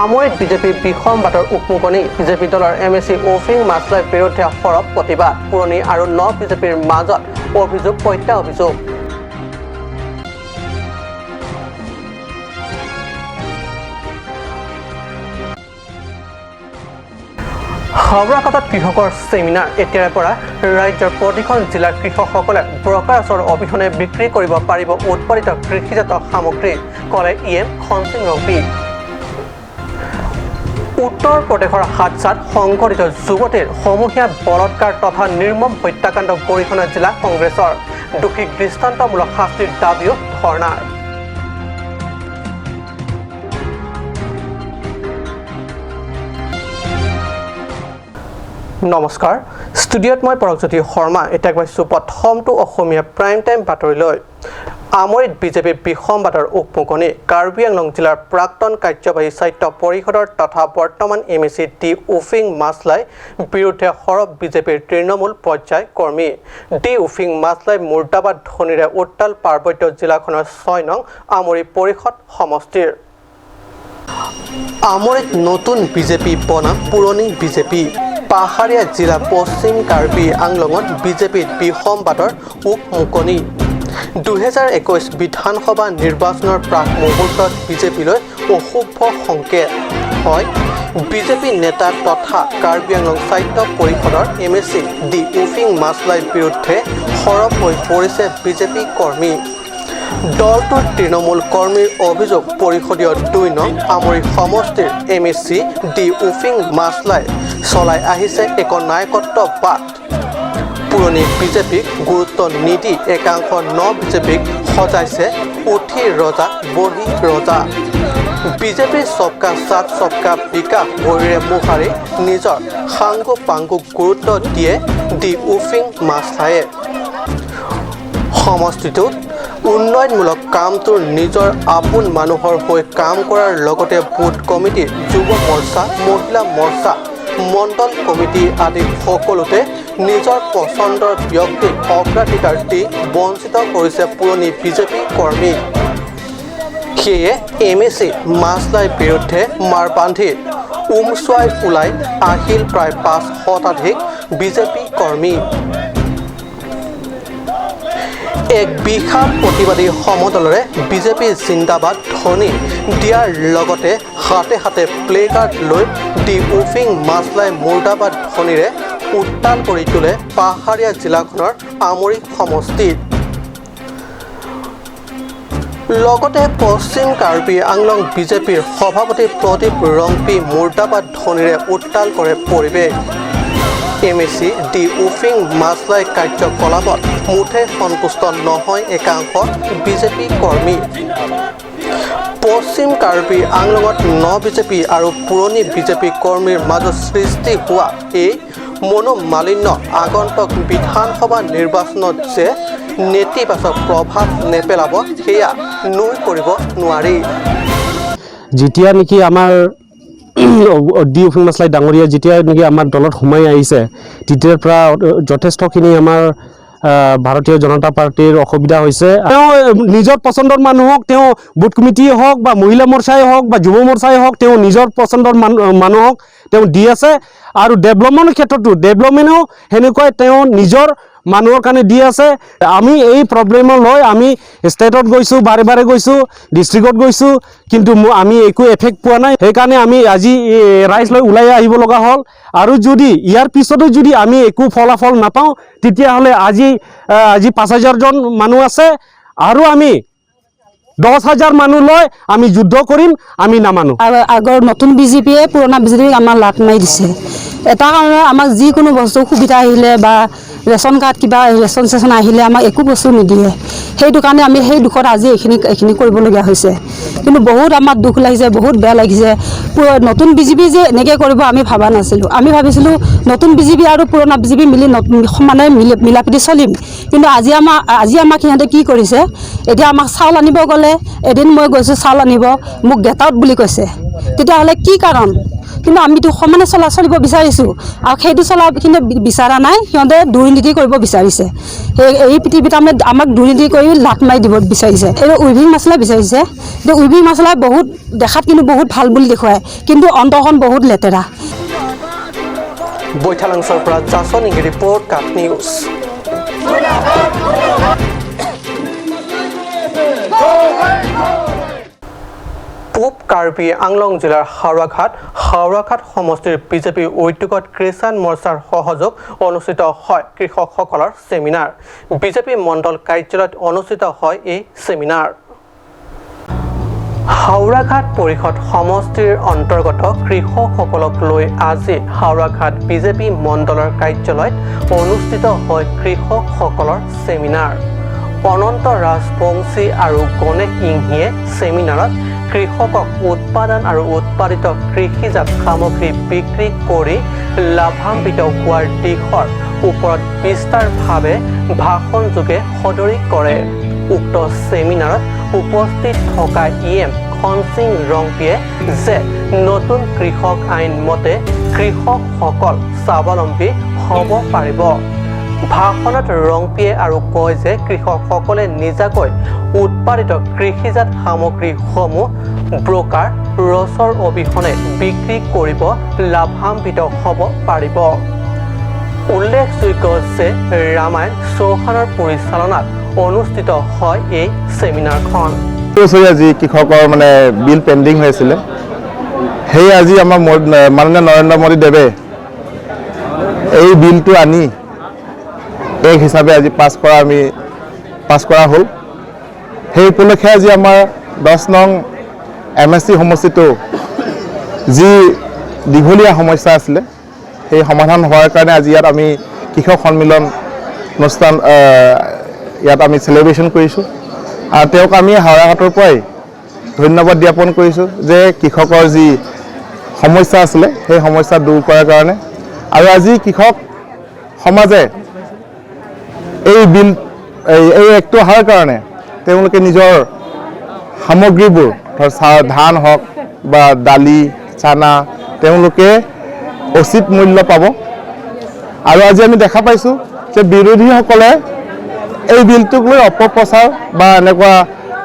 আমৰিত BJP বিষম বাটৰ উকমুকনি BJP দলৰ এমএছি অফিং মাছলাৰ বিৰুদ্ধে সৰব প্ৰতিবাদ পুৰণি আৰু ন বিজেপিৰ মাজত অভিযোগ প্ৰত্যা অভিযোগ হাওড়াঘাটত কৃষকৰ সেমিনাৰ এতিয়াৰে পৰা ৰাজ্যৰ প্ৰতিখন জিলাৰ কৃষকসকলে ব্ৰকাৰেজৰ অবিহনে বিক্ৰী কৰিব পাৰিব উৎপাদিত কৃষিজাত সামগ্ৰী কলে ইএম খনসিং ৰংপি উত্তৰ প্ৰদেশৰ হাদসাত সংঘটিত যুৱতীৰ সমূহীয়া বলৎকাৰ তথা নিৰ্মম হত্যাকাণ্ড গৰিহণা জিলা কংগ্ৰেছৰ দোষীক দৃষ্টান্তমূলক শাস্তিৰ দাবীও ধৰ্ণাৰ নমস্কাৰ ষ্টুডিঅ'ত মই পৰকজ্যোতি শৰ্মা এতিয়া গৈছো প্ৰথমটো অসমীয়া প্ৰাইম টাইম বাতৰিলৈ আমৰিত বিজেপি বিষম বাটৰ উকমুকনি কাৰ্বি আংলং জিলাৰ প্ৰাক্তন কাৰ্যবাহী স্বাস্থ্য পৰিষদৰ তথা বৰ্তমান এমএছি ডি উফিং মাছলাই বিৰুদ্ধে সৰব বিজেপিৰ তৃণমূল পৰ্যায় কৰ্মী ডি উফিং মাছলাই মুৰ্দাবাদ ধ্বনিৰে উত্তাল পাৰ্বত্য জিলাখনৰ 6 নং আমৰি পৰিষদ সমষ্টিৰ আমৰিত নতুন বিজেপি বনাম পুৰণি বিজেপি পাহাৰীয়া জিলা পশ্চিম কাৰ্বি আংলঙত বিজেপিৰ বিষম বাটৰ উকমুকনি 2021 বিধানসভা নিৰ্বাচনৰ প্ৰাক মুহূৰ্তত বিজেপিলৈ অশুভ সংকেত হয় বিজেপি নেতা তথা কাৰ্বি আংলং স্বাস্থ্য পৰিষদৰ এমএছি ডি উফিং মাছলাইৰ বিৰুদ্ধে সৰব হৈ পৰিছে বিজেপি কৰ্মী দলটোৰ তৃণমূল কৰ্মীৰ অভিযোগ পৰিষদীয় 2 নং আমৰি সমষ্টিৰ এমএছি ডি উফিং মাছলাই চলাই আহিছে এক নায়কত্ববাদ পুৰণি বিজেপিক গুৰুত্ব নিদি একাংশ ন বিজেপিক সজাইছে উঠি ৰজা বহি ৰজা বিজেপিৰ সবকা সাথ সবকা বিকাশ ভৰিৰে মোহাৰি নিজৰ সাংগু পাংগুক গুৰুত্ব দিয়ে ডি উফিং মাছলায়ে সমষ্টিটোত উন্নয়নমূলক কামটোৰ নিজৰ আপোন মানুহৰ হৈ কাম কৰাৰ লগতে বুথ কমিটি যুৱ মৰ্চা মহিলা মৰ্চা মণ্ডল কমিটি আদি সকলোতে নিজৰ পচন্দৰ ব্যক্তিক অগ্ৰাধিকাৰ দি বঞ্চিত কৰিছে পুৰণি বিজেপি কৰ্মী সেয়ে এমএছি মাছলাইৰ বিৰুদ্ধে মাৰ বান্ধি উমচুৱাই ওলাই আহিল প্ৰায় 5 শতাধিক বিজেপি কৰ্মী এক বিশাল প্ৰতিবাদী সমদলৰে বিজেপি জিন্দাবাদ ধ্বনি দিয়াৰ লগতে হাতে হাতে প্লে কাৰ্ড লৈ ডি উফিং মাছলাই মুৰ্দাবাদ ধ্বনিৰে উত্তাল কৰি তোলে পাহাৰীয়া জিলাখনৰ আমৰি সমষ্টিত লগতে পশ্চিম কাৰ্বি আংলং বিজেপিৰ সভাপতি প্ৰদীপ ৰংপি মুৰ্দাবাদ ধ্বনিৰে উত্তাল কৰে পৰিৱেশ এমএছি ডি উফিং মাছলাই কাৰ্যকলাপত মুঠে সন্তুষ্ট নহয় একাংশ বিজেপি কৰ্মী পশ্চিম কাৰ্বি আংলঙত ন বিজেপি আৰু পুৰণি বিজেপি কৰ্মীৰ মাজত সৃষ্টি হোৱা এই মনোমালিন্য আগন্তুক বিধানসভা নিৰ্বাচনত যে নেতিবাচক প্ৰভাৱ নেপেলাব সেয়া নুই কৰিব নোৱাৰি যেতিয়া নেকি আমাৰ ডি উফিং মাছলাই ডাঙৰীয়া যেতিয়া নেকি আমাৰ দলত সোমাই আহিছে তেতিয়াৰ পৰা যথেষ্টখিনি আমাৰ ভাৰতীয় জনতা পাৰ্টিৰ অসুবিধা হৈছে তেওঁ নিজৰ পছন্দৰ মানুহক তেওঁ বুথ কমিটিয়ে হওক বা মহিলা মৰ্চাই হওক বা যুৱ মৰ্চাই হওক তেওঁ নিজৰ পছন্দৰ মানুহক তেওঁ দি আছে আৰু ডেভেলপমেণ্টৰ ক্ষেত্ৰতো ডেভেলপমেণ্টো সেনেকৈ তেওঁ নিজৰ মানুহৰ কাৰণে দি আছে আমি এই প্ৰব্লেমক লৈ আমি ষ্টেটত গৈছোঁ বাৰে বাৰে গৈছোঁ ডিষ্ট্ৰিক্টত গৈছোঁ কিন্তু আমি একো এফেক্ট পোৱা নাই সেইকাৰণে আমি আজি ৰাইজ লৈ ওলাই আহিব লগা হ'ল আৰু যদি ইয়াৰ পিছতো যদি আমি একো ফলাফল নাপাওঁ তেতিয়াহ'লে আজি 5,000 জন মানুহ আছে আৰু আমি 10,000 মানুহ লৈ আমি যুদ্ধ কৰিম আমি নামানো আগৰ নতুন বিজেপিয়ে পুৰণা বিজেপিক আমাৰ লাট মাৰি দিছে এটা কাৰণে আমাক যিকোনো বস্তু সুবিধা আহিলে বা ৰেচন কাৰ্ড কিবা ৰেচন চেচন আহিলে আমাক একো বস্তু নিদিয়ে সেইটো কাৰণে আমি সেই দুখত আজি এইখিনি কৰিবলগীয়া হৈছে কিন্তু বহুত আমাৰ দুখ লাগিছে বহুত বেয়া লাগিছে নতুন বিজেপি যে এনেকৈ কৰিব আমি ভাবা নাছিলোঁ আমি ভাবিছিলোঁ নতুন বিজেপি আৰু পুৰণা বিজেপি মিলি সমানে মিলাপ্ৰীতি চলিম কিন্তু আজি আমাক সিহঁতে কি কৰিছে এতিয়া আমাক চাউল আনিব গ'লে এদিন মই গৈছোঁ চাউল আনিব মোক গেট আউট বুলি কৈছে তেতিয়াহ'লে কি কাৰণ কিন্তু আমিতো সমানে চলিব বিচাৰিছোঁ আৰু সেইটো চলা কিন্তু বিচৰা নাই সিহঁতে দুৰ্নীতি কৰিব বিচাৰিছে এই পৃথিৱীত আমাক দুৰ্নীতি কৰি লাট মাৰি দিব বিচাৰিছে এই উইভিং মছলা বিচাৰিছে কিন্তু উইভিং মছলা বহুত দেখাত কিন্তু বহুত ভাল বুলি দেখুৱায় কিন্তু অন্তৰখন বহুত লেতেৰা বৈঠালাংছৰ পৰা জাছন ইংগী ৰিপৰ্ট কাট নিউজ পূব কাৰ্বি আংলং জিলাৰ হাওৰাঘাট সমষ্টিৰ বিজেপি উদ্যোগত কিষাণ মৰ্চাৰ সহযোগ অনুষ্ঠিত হয় কৃষকসকলৰ ছেমিনাৰ বিজেপি মণ্ডল কাৰ্যালয়ত অনুষ্ঠিত হয় এই ছেমিনাৰ হাওৰাঘাট পৰিষদ সমষ্টিৰ অন্তৰ্গত কৃষকসকলক লৈ আজি হাওৰাঘাট বিজেপি মণ্ডলৰ কাৰ্যালয়ত অনুষ্ঠিত হয় কৃষকসকলৰ ছেমিনাৰ অনন্ত ৰাজবংশী আৰু গণেশ ইংহিয়ে ছেমিনাৰত কৃষকক উৎপাদন আৰু উৎপাদিত কৃষিজাত সামগ্ৰী বিক্ৰী কৰি লাভান্বিত হোৱাৰ দিশৰ ওপৰত বিস্তাৰভাৱে ভাষণযোগে সদৰি কৰে উক্ত ছেমিনাৰত উপস্থিত থকা ইএম খনসিং ৰংপিয়ে যে নতুন কৃষক আইন মতে কৃষকসকল স্বাৱলম্বী হ'ব পাৰিব ভাষণত ৰংপিয়ে আৰু কয় যে কৃষকসকলে নিজাকৈ উৎপাদিত কৃষিজাত সামগ্ৰীসমূহ ব্ৰকাৰ ৰছৰ অবিহনে বিক্ৰী কৰিব লাভান্বিত হ'ব পাৰিব উল্লেখযোগ্য যে ৰামায়ণ চৌহানৰ পৰিচালনাত অনুষ্ঠিত হয় এই ছেমিনাৰখন আজি কৃষকৰ মানে বিল পেণ্ডিং হৈ আছিলে সেই আজি আমাৰ মাননীয় নৰেন্দ্ৰ মোদী দেৱে এই বিলটো আনি এক হিচাপে আজি পাছ কৰা হ'ল সেই উপলক্ষে আজি আমাৰ 10 নং MSC সমষ্টিটো যি দীঘলীয়া সমস্যা আছিলে সেই সমাধান হোৱাৰ কাৰণে আজি ইয়াত আমি কৃষক সন্মিলন অনুষ্ঠান ইয়াত আমি সেলিব্ৰেশন কৰিছোঁ আৰু তেওঁক আমি হাওৰাঘাটৰ পৰাই ধন্যবাদ জ্ঞাপন কৰিছোঁ যে কৃষকৰ যি সমস্যা আছিলে সেই সমস্যা দূৰ কৰাৰ কাৰণে আৰু আজি কৃষক সমাজে এই বিল এই একটো অহাৰ কাৰণে তেওঁলোকে নিজৰ সামগ্ৰীবোৰ ধান হওক বা দালি চানা তেওঁলোকে উচিত মূল্য পাব আৰু আজি আমি দেখা পাইছোঁ যে বিৰোধীসকলে এই বিলটোক লৈ অপপ্ৰচাৰ বা এনেকুৱা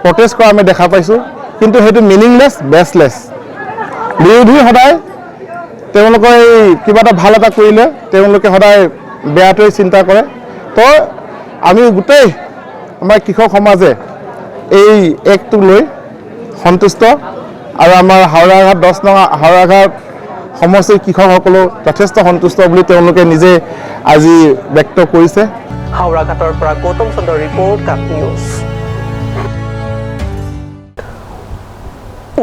প্ৰটেষ্ট কৰা আমি দেখা পাইছোঁ কিন্তু সেইটো মিনিংলেছ বেছলেছ বিৰোধী সদায় তেওঁলোকৰ এই কিবা এটা ভাল এটা কৰিলে তেওঁলোকে সদায় বেয়াটোৱে চিন্তা কৰে তো আমি গোটেই আমাৰ কৃষক সমাজে এই একটোক লৈ সন্তুষ্ট আৰু আমাৰ হাওৰাঘাট 10 নং হাওৰাঘাট সমষ্টিৰ কৃষকসকলো যথেষ্ট সন্তুষ্ট বুলি তেওঁলোকে নিজে আজি ব্যক্ত কৰিছে হাওৰাঘাটৰ পৰা গৌতম চন্দ্ৰ ৰিপৰ্ট কাট নিউজ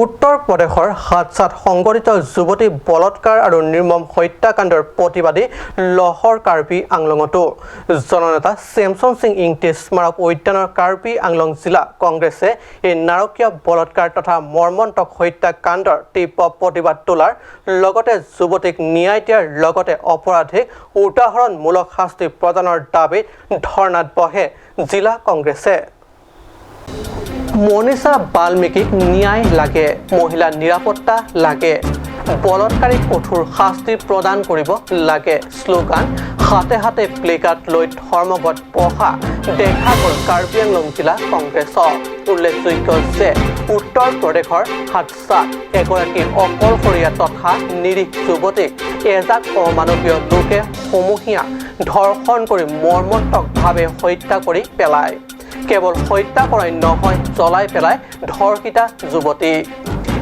উত্তৰ প্ৰদেশৰ হাদছাত সংঘটিত যুৱতী বলৎকাৰ আৰু নিৰ্মম হত্যাকাণ্ডৰ প্ৰতিবাদী লহৰ কাৰ্বি আংলঙতো জননেতা চেমছন সিং ইংটি স্মাৰক উদ্যানৰ কাৰ্বি আংলং জিলা কংগ্ৰেছে এই নাৰকীয় বলৎকাৰ তথা মৰ্মন্তক হত্যাকাণ্ডৰ তীব্ৰ প্ৰতিবাদ তোলাৰ লগতে যুৱতীক ন্যায় দিয়াৰ লগতে অপৰাধীক উদাহৰণমূলক শাস্তি প্ৰদানৰ দাবীত ধৰ্ণাত বহে জিলা কংগ্ৰেছে মনীষা বাল্মীকিক ন্যায় লাগে মহিলা নিৰাপত্তা লাগে বলৎকাৰীক কঠোৰ শাস্তি প্ৰদান কৰিব লাগে শ্লোগান হাতে হাতে প্লেকাৰ্ড লৈ ধৰ্মঘট বহা দেখা গ'ল কাৰ্বি আংলং জিলা কংগ্ৰেছৰ উল্লেখযোগ্য যে উত্তৰ প্ৰদেশৰ হাদছাত এগৰাকী অকলশৰীয়া তথা নিৰীহ যুৱতীক এজাক অমানৱীয় লোকে সমূহীয়া ধৰ্ষণ কৰি মৰ্মন্তকভাৱে হত্যা কৰি পেলায় কেৱল হত্যা কৰাই নহয় জ্বলাই পেলাই ধৰ্ষিতা যুৱতী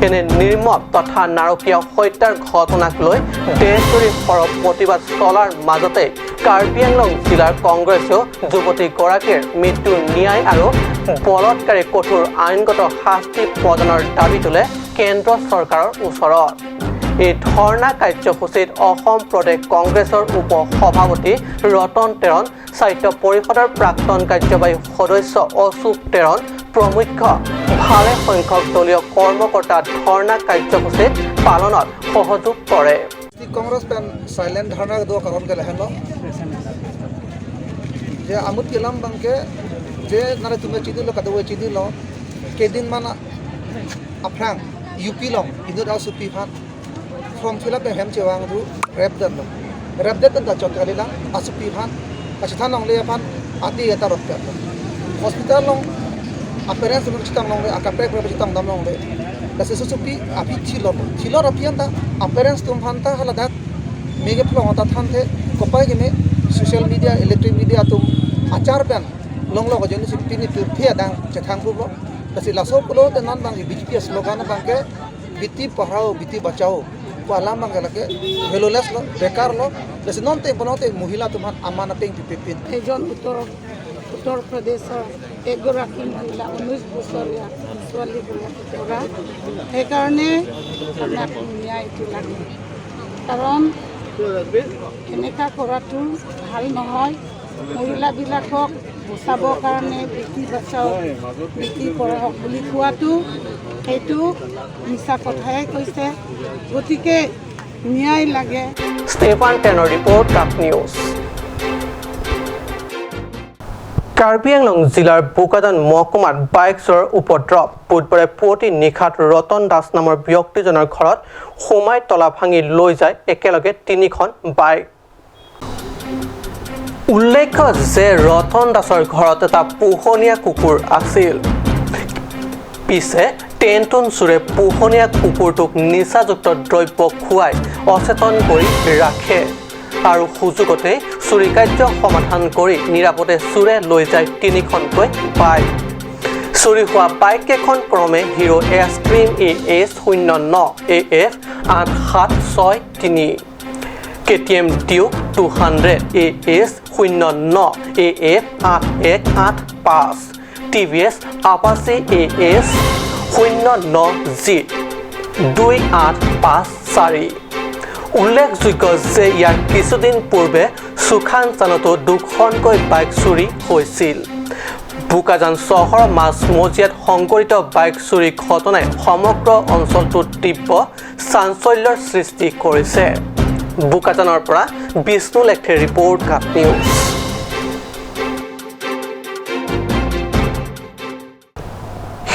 এনে নিৰ্মম তথা নাৰকীয় হত্যাৰ ঘটনাক লৈ দেশজুৰি সৰব প্ৰতিবাদ চলাৰ মাজতে কাৰ্বি আংলং জিলাৰ কংগ্ৰেছেও যুৱতীগৰাকীৰ মৃত্যুৰ ন্যায় আৰু বলৎকাৰী কঠোৰ আইনগত শাস্তি প্ৰদানৰ দাবী তোলে কেন্দ্ৰ চৰকাৰৰ ওচৰত এই ধৰ্ণা কাৰ্যসূচীত অসম প্ৰদেশ কংগ্ৰেছৰ উপ সভাপতি ৰতন তেৰণ সাহিত্য পৰিষদৰ প্ৰাক্তন কাৰ্যবাহী সদস্য অশোক তেৰণ প্ৰমুখ ভালে সংখ্যক দলীয় কৰ্মকৰ্তা ধৰ্ণা কাৰ্যসূচীত পালনত সহযোগ কৰে कांग्रेस पेन साइलेंट धरना दो कारण के लहनो जे आमुद केलम बंके जे नारे तुम्हें चिदी लो कदवे चिदी लो के दिन माना अफ्रांग UP long indut au supi phan from fill up hem chewang du rep dan long rep dan da chot kali lang asupi phan asithan long le phan ati eta rot per hospital long appearance lu chitang long le akapre pre chitang dam long le da se supi api thilo apian da appearance tum phan ta hala da mege plong ta than the kopai ge me social media electronic media tum achar pen long lo jeni supi ni tur thia da chathang pu lo da se laso polo da nan bang BJP slogan bang ke biti pahrao biti bachao pala bang ke veloles lo bekar lo da se non te bonote mohila tuman amana peng pipin এজন উত্তৰ প্ৰদেশৰ এগৰাকী মহিলা 19 বছৰীয়া ছোৱালী পৰা সেইকাৰণে আমাক ন্যায়টো লাগে কাৰণ এনেকুৱা কৰাটো ভাল নহয় মহিলাবিলাকক বচাবৰ কাৰণে বেটি বচাও বেটি পঢ়াওক বুলি কোৱাটো সেইটো মিছা কথাই কৈছে গতিকে ন্যায় লাগে ষ্টেফান টেনৰ report cup news Karbi Anglong জিলাৰ বোকাজান মহকুমাত বাইক চোৰৰ উপদ্ৰৱ বুধবাৰে পুৱতি নিশাত ৰতন দাস নামৰ ব্যক্তিজনৰ ঘৰত সোমাই তলা ভাঙি লৈ যায় একেলগে 3খন বাইক উল্লেখ্য যে ৰতন দাসৰ ঘৰত এটা পোহনীয়া কুকুৰ আছিল পিছে টেণ্টুন চোৰে পোহনীয়া কুকুৰটোক নিচাযুক্ত দ্ৰব্য খুৱাই অচেতন কৰি ৰাখে আৰু সুযোগতে চুৰি কাৰ্য সমাধান কৰি নিৰাপদে চোৰে লৈ যায় 3খনকৈ বাইক চুৰি হোৱা বাইক কেইখন ক্ৰমে hero extreme AS09 AF 8763 KTM Duke 200 AS09 AF 8185 TVS Apache AS09G 2854 উল্লেখযোগ্য যে ইয়াৰ কিছুদিন পূৰ্বে সুখান চানতো 2খনকৈ বাইক চুৰি হৈছিল বোকাজান চহৰৰ মাজমজিয়াত সংঘটিত বাইক চুৰি ঘটনাই সমগ্ৰ অঞ্চলটোত তীব্ৰ চাঞ্চল্যৰ সৃষ্টি কৰিছে বোকাজানৰ পৰা বিষ্ণু লেখে ৰিপৰ্ট কাপ নিউজ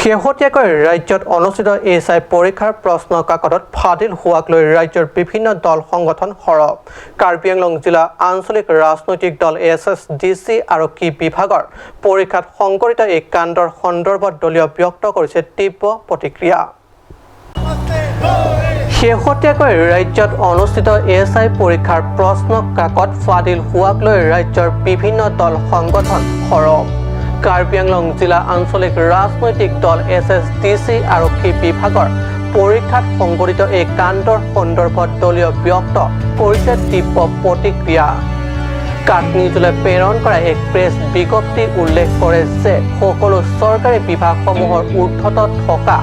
শেহতীয়াকৈ ৰাজ্যত অনুষ্ঠিত এছআই পৰীক্ষাৰ প্ৰশ্ন কাকতত ফাদিল হোৱাক লৈ ৰাজ্যৰ বিভিন্ন দল সংগঠন সৰব কাৰ্বি আংলং জিলা আঞ্চলিক ৰাজনৈতিক দল SSDC আৰক্ষী বিভাগৰ পৰীক্ষাত সংঘটিত এই কাণ্ডৰ সন্দৰ্ভত দলীয় ব্যক্ত কৰিছে তীব্ৰ প্ৰতিক্ৰিয়া শেহতীয়াকৈ ৰাজ্যত অনুষ্ঠিত এছআই পৰীক্ষাৰ প্ৰশ্ন কাকত ফাদিল হোৱাক লৈ ৰাজ্যৰ বিভিন্ন দল সংগঠন সৰব কাৰ্বি আংলং জিলা আঞ্চলিক ৰাজনৈতিক দল SSDC আৰক্ষী বিভাগৰ পৰীক্ষাত সংঘটিত এই কাণ্ডৰ সন্দৰ্ভত দলীয় ব্যক্ত কৰিছে তীব্ৰ প্ৰতিক্ৰিয়া কাট নিউজলৈ প্ৰেৰণ কৰা এক প্ৰেছ বিজ্ঞপ্তি উল্লেখ কৰে যে সকলো চৰকাৰী বিভাগসমূহৰ ঊৰ্ধত থকা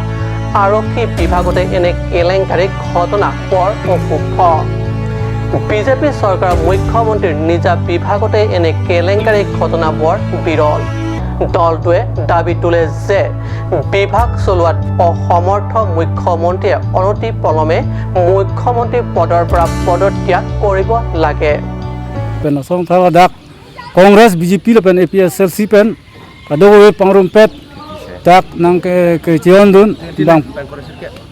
আৰক্ষী বিভাগতে এনে কেলেংকাৰী ঘটনা বৰ অশুভ বিজেপি চৰকাৰৰ মুখ্যমন্ত্ৰীৰ নিজা বিভাগতে এনে কেলেংকাৰী ঘটনা বৰ বিৰল দলটোৱে দাবী তোলে যে বিভাগ চলোৱাত অসমৰ্থ মুখ্যমন্ত্ৰীয়ে অনতি পলমে মুখ্যমন্ত্ৰী পদৰ পৰা পদত্যাগ কৰিব লাগে Kongres BJP lepen APSLC pen kadowe pangrumpet tak nang ke Cion dun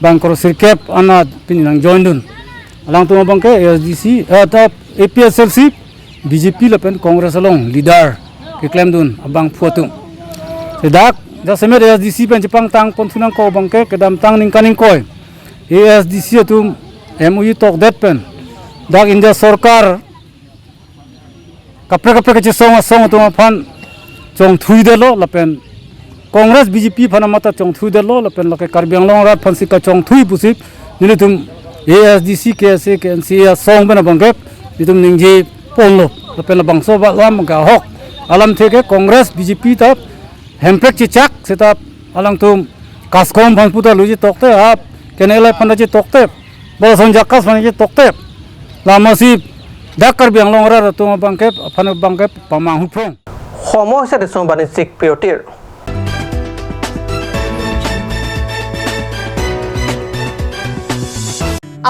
bang korosirkep anad pin nang join dun alang tu bang ke SDC atap APSLC BJP lepen Kongres along leader ke klaim dun abang photum sedak da semer SDC pen Jepang tang pontunang ko bang ke kedam tang ningkaning koi ASDC tu MOU tok det pen dak inda sarkar kapre ke song tu fan chong thui de lo lapen Kongres BJP phana mata chong thui de lo lapen lake Karbi Anglong rat phansi ka chong thui pusip nilitum ASDC KSA KNCA song bena bangkep nitum ningji pollo lapen labang so ba lam ga hok alam theke Kongres BJP tap hempek chi chak setap alang tum kaskom phan puta luji tokte ap kenela phana ji tokte bo sonjakas phana ji tokte lamasip dak Karbi Anglong rat tu bangkep phana bangkep pamang hupong সমস্যা দেশৰ বাণিজ্যিক বিৰতিৰ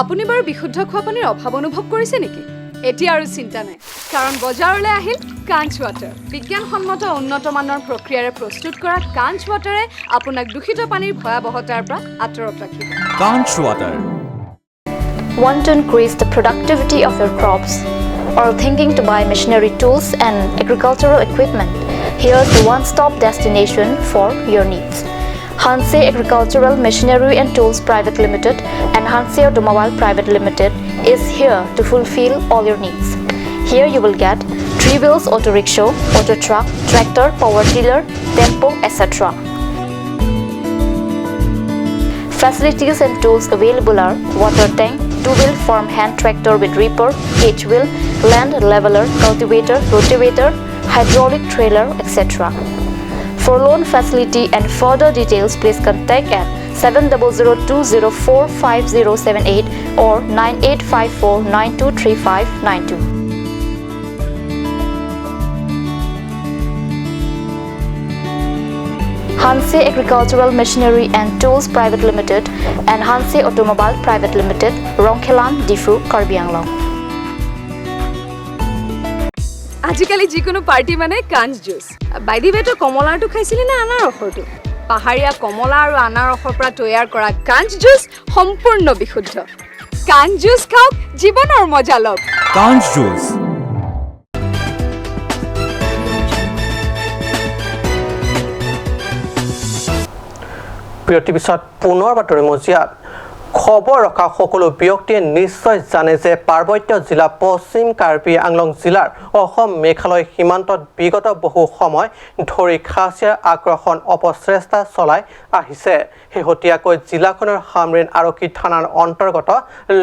আপুনি বাৰু বিশুদ্ধ খোৱা পানীৰ অভাৱ অনুভৱ কৰিছে নেকি এতিয়া আৰু চিন্তা নাই কাৰণ বজাৰলৈ আহিল কাঞ্চ ৱাটাৰ বিজ্ঞানসন্মত উন্নত মানৰ প্ৰক্ৰিয়াৰে প্ৰস্তুত কৰা কাঞ্চ ৱাটাৰে আপোনাক দূষিত পানীৰ ভয়াৱহতাৰ পৰা আঁতৰত ৰাখিব কাঞ্চ water Want to increase the productivity of your crops or thinking to buy machinery tools and agricultural equipment? Here's the one-stop destination for your needs. Hanse Agricultural Machinery and Tools Private Limited and Hanse Automobile Private Limited is here to fulfill all your needs. Here you will get 3 wheels auto rickshaw, auto truck, tractor, power tiller, tempo, etc. Facilities and tools available are water tank, 2-wheel farm hand tractor with reaper, H-wheel, land leveler, cultivator, rotavator, hydraulic trailer, etc. For loan facility and further details, please contact at 7002045078 or 9854923592. Hanse Agricultural Machinery and Tools Private Limited and Hanse Automobile Private Limited, Rongkhelan, Difu, Karbi Anglong. আজিকালি যিকোনো party মানে কাঞ্চ juice বাইদি বেটো কমলাটো খাইছিলি না আনাৰসৰটো পাহাৰীয়া কমলা আৰু আনাৰসৰ পৰা তৈয়াৰ কৰা কাঞ্চ জুচ সম্পূৰ্ণ বিশুদ্ধ কাঞ্চ জুচ খাওক জীৱনৰ মজা লওক কাঞ্চ জুচ বিৰতিৰ পিছত পুনৰ বাতৰি মজিয়াত খবৰ ৰখা সকলো ব্যক্তিয়ে নিশ্চয় জানে যে পাৰ্বত্য জিলা পশ্চিম কাৰ্বি আংলং জিলাৰ অসম মেঘালয় সীমান্তত বিগত বহু সময় ধৰি খাচীয়াৰ আগ্ৰাসন অপচেষ্টা চলাই আহিছে শেহতীয়াকৈ জিলাখনৰ হামৰিন আৰক্ষী থানাৰ অন্তৰ্গত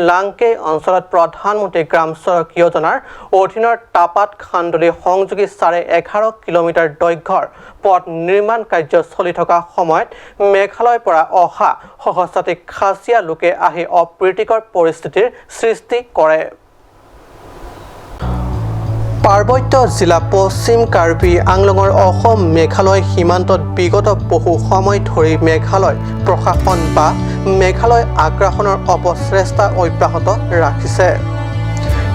লাংকে অঞ্চলত প্ৰধানমন্ত্ৰী গ্ৰাম সড়ক যোজনাৰ অধীনৰ টাপাত খান্দলি সংযোগী 11.5 কিলোমিটাৰ দৈৰ্ঘ্যৰ পথ নিৰ্মাণ কাৰ্য চলি থকা সময়ত মেঘালয়ৰ পৰা অহা সহস্ৰাধিক খাচীয়া লোকে আহি অপ্ৰীতিকৰ পৰিস্থিতিৰ সৃষ্টি কৰে পাৰ্বত্য জিলা পশ্চিম কাৰ্বি আংলঙৰ অসম মেঘালয় সীমান্তত বিগত বহু সময় ধৰি মেঘালয় প্ৰশাসন বা মেঘালয় আগ্ৰাসনৰ অপচেষ্টা অব্যাহত ৰাখিছে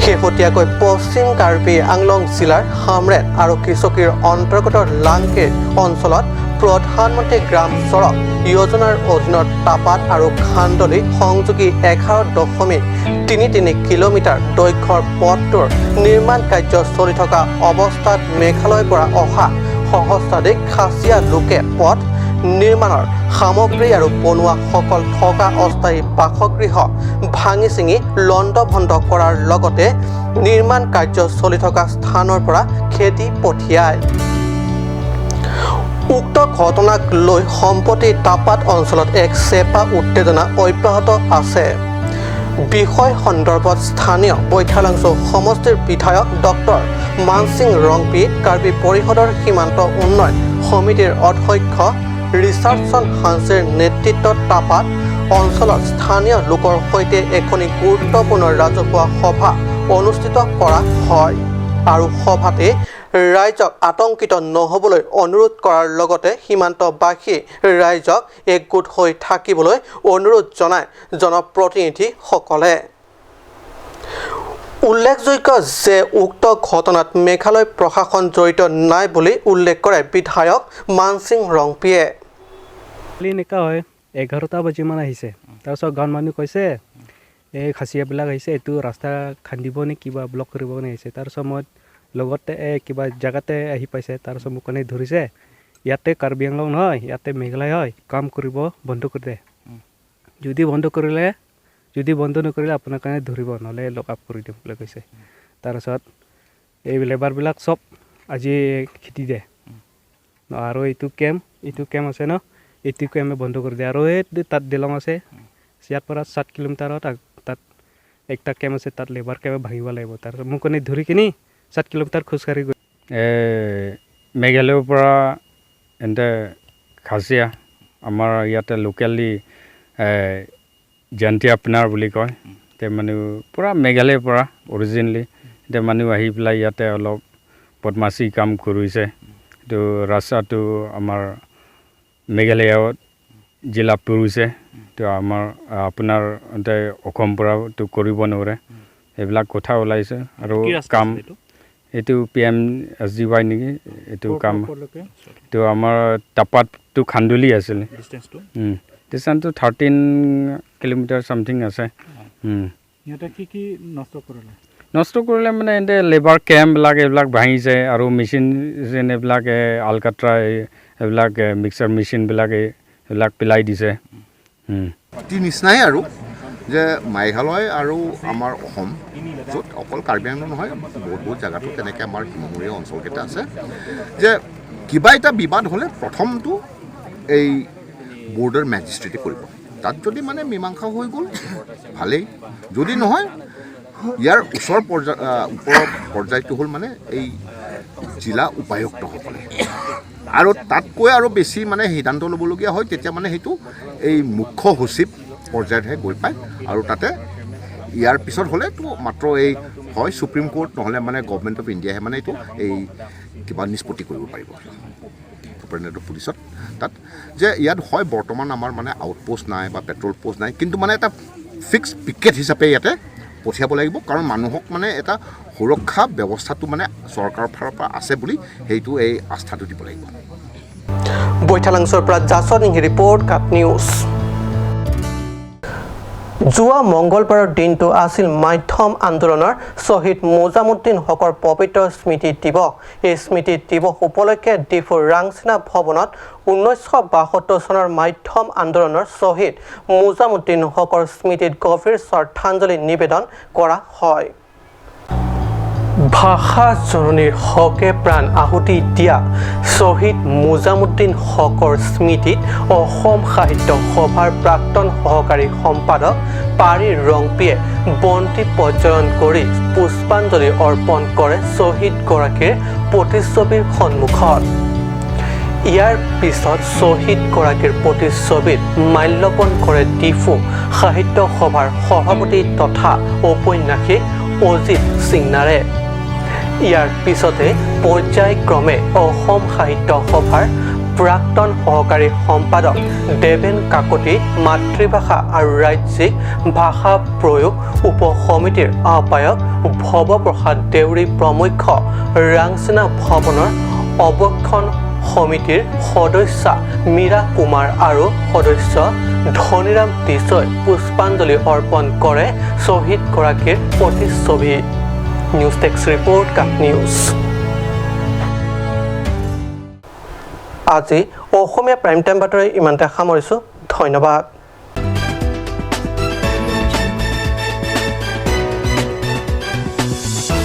শেহতীয়াকৈ পশ্চিম কাৰ্বি আংলং জিলাৰ হামৰেন আৰক্ষী চকীৰ অন্তৰ্গত লাংকে অঞ্চলত প্ৰধানমন্ত্ৰী গ্ৰাম সড়ক যোজনাৰ অধীনত টাপাত আৰু খান্দলি সংযোগী 11.33 কিলোমিটাৰ দৈৰ্ঘ্যৰ পথটোৰ নিৰ্মাণ কাৰ্য চলি থকা অৱস্থাত মেঘালয়ৰ পৰা অহা সহস্ৰাধিক খাচীয়া লোকে পথ নিৰ্মাণৰ সামগ্ৰী আৰু বনোৱাসকল থকা অস্থায়ী বাসগৃহ ভাঙি চিঙি লণ্ডভণ্ড কৰাৰ লগতে নিৰ্মাণ কাৰ্য চলি থকা স্থানৰ পৰা খেদি পঠিয়ায় উক্ত ঘটনাক লৈ সম্প্ৰতি টাপাত অঞ্চলত এক চেপা উত্তেজনা অব্যাহত আছে বিষয় সন্দৰ্ভত স্থানীয় বৈঠালাংছু সমষ্টিৰ বিধায়ক ডক্টৰ মানসিং ৰংপি কাৰ্বি পৰিষদৰ সীমান্ত উন্নয়ন সমিতিৰ অধ্যক্ষ ৰিচাৰ্ডছন হানছেৰ নেতৃত্বত টাপাত অঞ্চলৰ স্থানীয় লোকৰ সৈতে এখনি গুৰুত্বপূৰ্ণ ৰাজহুৱা সভা অনুষ্ঠিত কৰা হয় আৰু সভাতে ৰাইজক আতংকিত নহবলৈ অনুৰোধ কৰাৰ লগতে সীমান্তবাসী ৰাইজক একগোট হৈ থাকিবলৈ অনুৰোধ জনায় জনপ্ৰতিনিধিসকলে উল্লেখযোগ্য যে উক্ত ঘটনাত মেঘালয় প্ৰশাসন জড়িত নাই বুলি উল্লেখ কৰে বিধায়ক মানসিং ৰংপিয়ে এনেকুৱা হয় 11টা বাজিমান আহিছে তাৰপিছত গাঁৱৰ মানুহ কৈছে এই খাচীয়াবিলাক আহিছে এইটো ৰাস্তা খান্দিব নে কিবা ব্লক কৰিব নে আহিছে তাৰপিছত মই লগতে কিবা জাগাতে আহি পাইছে তাৰপিছত মোক কোনে ধৰিছে ইয়াতে কাৰ্বি আংলং নহয় ইয়াতে মেঘালয় হয় কাম কৰিব বন্ধ কৰি দে যদি বন্ধ নকৰিলে আপোনাৰ কাৰণে ধৰিব নহ'লে লক আপ কৰি দিম বুলি কৈছে তাৰপিছত এই লেবাৰবিলাক চব আজি খেতি দে আৰু এইটো কেম্প আছে ন এইটো কেম্পে বন্ধ কৰি দিয়ে আৰু এই তাত দিলং আছে ইয়াৰ পৰা 7 কিলোমিটাৰত তাত একটা কেম্প আছে তাত লেবাৰ কেম্প ভাঙিব লাগিব তাৰপিছত মোক কোনে ধৰি কিনি 7 কিলোমিটাৰ খোজকাঢ়ি গৈ মেঘালয়ৰ পৰা এনে খাচীয়া আমাৰ ইয়াতে লোকেলি জয়ন্তী আপোনাৰ বুলি কয় তে মানুহ পূৰা মেঘালয়ৰ পৰা অৰিজিনেলি এতিয়া মানুহ আহি পেলাই ইয়াতে অলপ বদমাচি কাম কৰিছে তো ৰাস্তাটো আমাৰ মেঘালয়ত জিলা পৰিছে তো আমাৰ আপোনাৰ অসম পৰাটো কৰিব নোৱাৰে এইবিলাক কথা ওলাইছে আৰু কাম এইটো PMSGY নেকি এইটো কাম এইটো আমাৰ টাপাতটো খান্দুলি আছিলে ডিষ্টেঞ্চটো 13 কিলোমিটাৰ সামথিং আছে ইয়াতে কি নষ্ট কৰিলে নষ্ট কৰিলে মানে এতে লেবাৰ কেম্পবিলাক এইবিলাক ভাঙিছে আৰু মেচিন যেন এইবিলাক আলকাট্ৰা এইবিলাক মিক্সাৰ মেচিনবিলাক এইবিলাক পেলাই দিছে নিচিনাই আৰু যে মেঘালয় আৰু আমাৰ অসম য'ত অকল কাৰ্বি আংলং নহয় বহুত জেগাতো তেনেকৈ আমাৰ সীমামূৰীয়া অঞ্চলকেইটা আছে যে কিবা এটা বিবাদ হ'লে প্ৰথমটো এই বৰ্ডাৰ মেজিষ্ট্ৰেটে কৰিব তাত যদি মানে মীমাংসা হৈ গ'ল ভালেই যদি নহয় ইয়াৰ ওচৰ ওপৰৰ পৰ্যায়টো হ'ল মানে এই জিলা উপায়ুক্তসকলে আৰু তাতকৈ আৰু বেছি মানে সিদ্ধান্ত ল'বলগীয়া হয় তেতিয়া মানে সেইটো এই মুখ্য সচিব পৰ্যায়তহে গৈ পায় আৰু তাতে ইয়াৰ পিছত হ'লেতো মাত্ৰ এই হয় সুপ্ৰিম কোৰ্ট নহ'লে মানে গভৰ্ণমেণ্ট অফ ইণ্ডিয়াহে মানে এইটো এই কিবা নিষ্পত্তি কৰিব পাৰিব সুপাৰিনটেণ্ডেণ্ট অফ পুলিচত তাত যে ইয়াত হয় বৰ্তমান আমাৰ মানে আউটপোষ্ট নাই বা পেট্ৰল পোষ্ট নাই কিন্তু মানে এটা ফিক্স পিকেট হিচাপে ইয়াতে পঠিয়াব লাগিব কাৰণ মানুহক মানে এটা সুৰক্ষা ব্যৱস্থাটো মানে চৰকাৰৰ ফালৰ পৰা আছে বুলি সেইটো এই আস্থাটো দিব লাগিব বৈঠালাংছৰ পৰা জাছনিং ৰিপৰ্ট কাট নিউজ যোৱা মঙ্গলবাৰৰ দিনটো আছিল মাধ্যম আন্দোলনৰ শ্বহীদ মোজামুদ্দিন হকৰ পবিত্ৰ স্মৃতি দিৱস এই স্মৃতি দিৱস উপলক্ষে ডিফুৰ ৰাংচিনা ভৱনত 1972 চনৰ মাধ্যম আন্দোলনৰ শ্বহীদ মোজামুদ্দিন হকৰ স্মৃতিত গভীৰ শ্ৰদ্ধাঞ্জলি নিবেদন কৰা হয় ভাষা জননীৰ হকে প্ৰাণ আহুতি দিয়া শ্বহীদ মোজামুদ্দিন হকৰ স্মৃতিত অসম সাহিত্য সভাৰ প্ৰাক্তন সহকাৰী সম্পাদক পাৰি ৰংপিয়ে বন্তি প্ৰজ্বলন কৰি পুষ্পাঞ্জলি অৰ্পণ কৰে শ্বহীদগৰাকীৰ প্ৰতিচ্ছবিৰ সন্মুখত ইয়াৰ পিছত শ্বহীদগৰাকীৰ প্ৰতিচ্ছবিত মাল্যপন কৰে ডিফু সাহিত্য সভাৰ সভাপতি তথা ঔপন্যাসিক অজিত সিংনাৰে ইয়াৰ পিছতে পৰ্যায়ক্ৰমে অসম সাহিত্য সভাৰ প্ৰাক্তন সহকাৰী সম্পাদক দেৱেন কাকতি মাতৃভাষা আৰু ৰাজ্যিক ভাষা প্ৰয়োগ উপসমিতিৰ আহ্বায়ক ভৱপ্ৰসাদ দেউৰী প্ৰমুখ্য ৰাংচিনা ভৱনৰ অৱক্ষণ সমিতিৰ সদস্য মীৰা কুমাৰ আৰু সদস্য ধনীৰাম দিছৈ পুষ্পাঞ্জলি অৰ্পণ কৰে শ্বহীদগৰাকীৰ প্ৰতিচ্ছবি নিউজ টেক্স ৰিপৰ্ট কাট নিউজ আজি অসমীয়া প্ৰাইম টাইম বাতৰি ইমানতে সামৰিছোঁ ধন্যবাদ